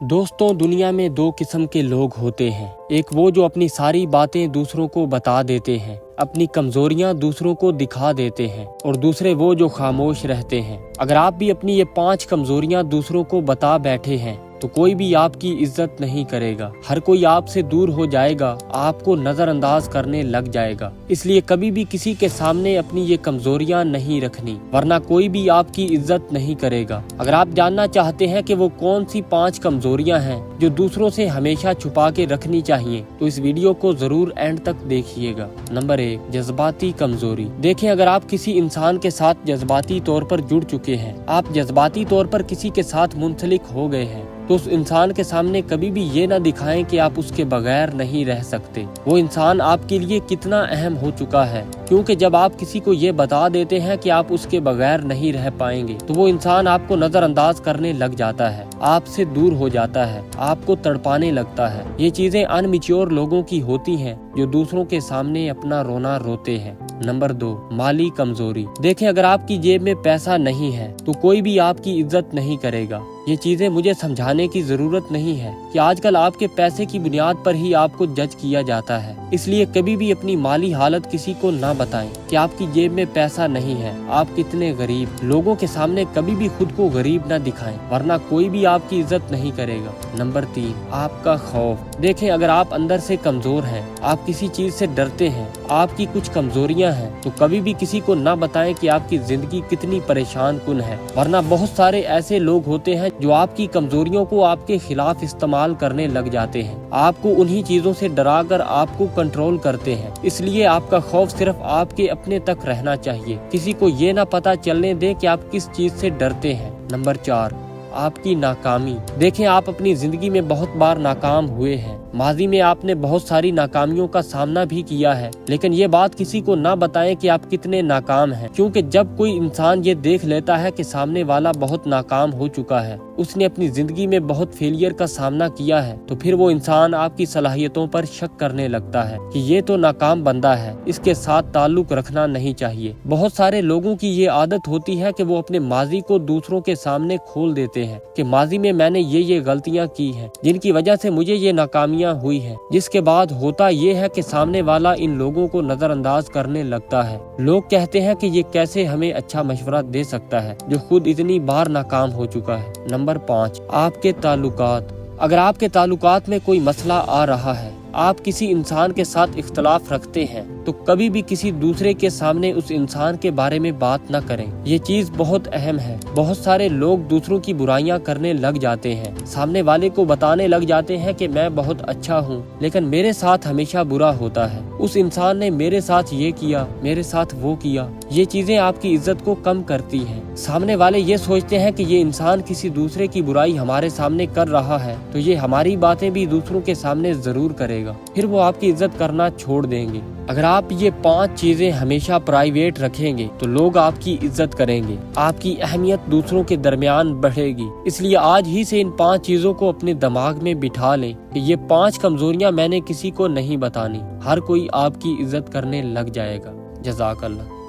दोस्तों, दुनिया में दो किस्म के लोग होते हैं। एक वो जो अपनी सारी बातें दूसरों को बता देते हैं, अपनी कमजोरियां दूसरों को दिखा देते हैं, और दूसरे वो जो खामोश रहते हैं। अगर आप भी अपनी ये 5 कमजोरियां दूसरों को बता बैठे हैं तो कोई भी आपकी इज्जत नहीं करेगा। हर कोई आपसे दूर हो जाएगा, आपको नजरअंदाज करने लग जाएगा। इसलिए कभी भी किसी के सामने अपनी ये कमजोरियां नहीं रखनी, वरना कोई भी आपकी इज्जत नहीं करेगा। अगर आप जानना चाहते हैं कि वो कौन सी 5 कमजोरियां हैं जो दूसरों से हमेशा छुपा के रखनी चाहिए, तो इस वीडियो को जरूर एंड तक देखिएगा। नंबर 1, जज्बाती कमजोरी। देखें, अगर आप किसी इंसान के साथ जज्बाती तौर पर जुड़ चुके हैं, आप जज्बाती तौर पर किसी के साथ मुंसलिक हो गए हैं, तो उस इंसान के सामने कभी भी ये ना दिखाएं कि आप उसके बगैर नहीं रह सकते। वो इंसान आपके लिए कितना अहम हो चुका है, क्योंकि जब आप किसी को ये बता देते हैं कि आप उसके बगैर नहीं रह पाएंगे, तो वो इंसान आपको नजरअंदाज करने लग जाता है, आपसे दूर हो जाता है, आपको तड़पाने लगता है। ये चीजें अनमिच्योर लोगों की होती हैं जो दूसरों के सामने अपना रोना रोते हैं। नंबर 2, माली कमजोरी। देखें, अगर आपकी जेब में पैसा नहीं है तो कोई भी आपकी इज्जत नहीं करेगा। ये चीजें मुझे समझाने की जरूरत नहीं है कि आजकल आपके पैसे की बुनियाद पर ही आपको जज किया जाता है। इसलिए कभी भी अपनी माली हालत किसी को ना बताएं कि आपकी जेब में पैसा नहीं है, आप कितने गरीब। लोगों के सामने कभी भी खुद को गरीब ना दिखाएं, वरना कोई भी आपकी इज्जत नहीं करेगा। नंबर 3, आपका खौफ। देखें, अगर आप अंदर से कमजोर हैं, आप किसी चीज से डरते हैं, आपकी कुछ कमजोरियां हैं, तो कभी भी किसी को ना बताएं कि आपकी जिंदगी कितनी परेशान कुन है, वरना बहुत सारे ऐसे लोग होते हैं जो आपकी कमजोरियों को आपके खिलाफ इस्तेमाल करने लग जाते हैं। आपको उन्हीं चीजों से डराकर आपको कंट्रोल करते हैं। इसलिए आपका खौफ सिर्फ आपके अपने तक रहना चाहिए। किसी को ये ना पता चलने दें कि आप किस चीज से डरते हैं। नंबर 4, आपकी नाकामी। देखें, आप अपनी जिंदगी में बहुत बार नाकाम हुए हैं। माजी में आपने बहुत सारी नाकामियों का सामना भी किया है, लेकिन ये बात किसी को ना बताएं कि आप कितने नाकाम हैं, क्योंकि जब कोई इंसान ये देख लेता है कि सामने वाला बहुत नाकाम हो चुका है, उसने अपनी जिंदगी में बहुत फेलियर का सामना किया है, तो फिर वो इंसान आपकी सलाहियतों पर शक करने लगता है कि ये तो नाकाम बंदा है, इसके साथ ताल्लुक रखना नहीं चाहिए। बहुत सारे लोगों की ये आदत होती है कि वो अपने माजी को दूसरों के सामने खोल देते हैं कि माजी में मैंने ये गलतियां की हैं, जिनकी वजह से मुझे ये नाकामियां हुई है। जिसके बाद होता ये है कि सामने वाला इन लोगों को नजरअंदाज करने लगता है। लोग कहते हैं कि ये कैसे हमें अच्छा मशवरा दे सकता है जो खुद इतनी बार नाकाम हो चुका है। नंबर 5, आपके ताल्लुकात। अगर आपके ताल्लुकात में कोई मसला आ रहा है, आप किसी इंसान के साथ इख्तलाफ रखते हैं, तो कभी भी किसी दूसरे के सामने उस इंसान के बारे में बात न करें। ये चीज बहुत अहम है। बहुत सारे लोग दूसरों की बुराइयां करने लग जाते हैं, सामने वाले को बताने लग जाते हैं कि मैं बहुत अच्छा हूँ, लेकिन मेरे साथ हमेशा बुरा होता है। उस इंसान ने मेरे साथ ये किया, मेरे साथ वो किया। ये चीजें आपकी इज्जत को कम करती हैं। सामने वाले ये सोचते हैं कि ये इंसान किसी दूसरे की बुराई हमारे सामने कर रहा है, तो ये हमारी बातें भी दूसरों के सामने जरूर करेगा, फिर वो आपकी इज्जत करना छोड़ देंगे। अगर आप ये 5 चीजें हमेशा प्राइवेट रखेंगे तो लोग आपकी इज्जत करेंगे, आपकी अहमियत दूसरों के दरमियान बढ़ेगी। इसलिए आज ही से इन 5 चीजों को अपने दिमाग में बिठा लें कि ये 5 कमजोरियां मैंने किसी को नहीं बतानी। हर कोई आपकी इज्जत करने लग जाएगा। जज़ाकल्लाह।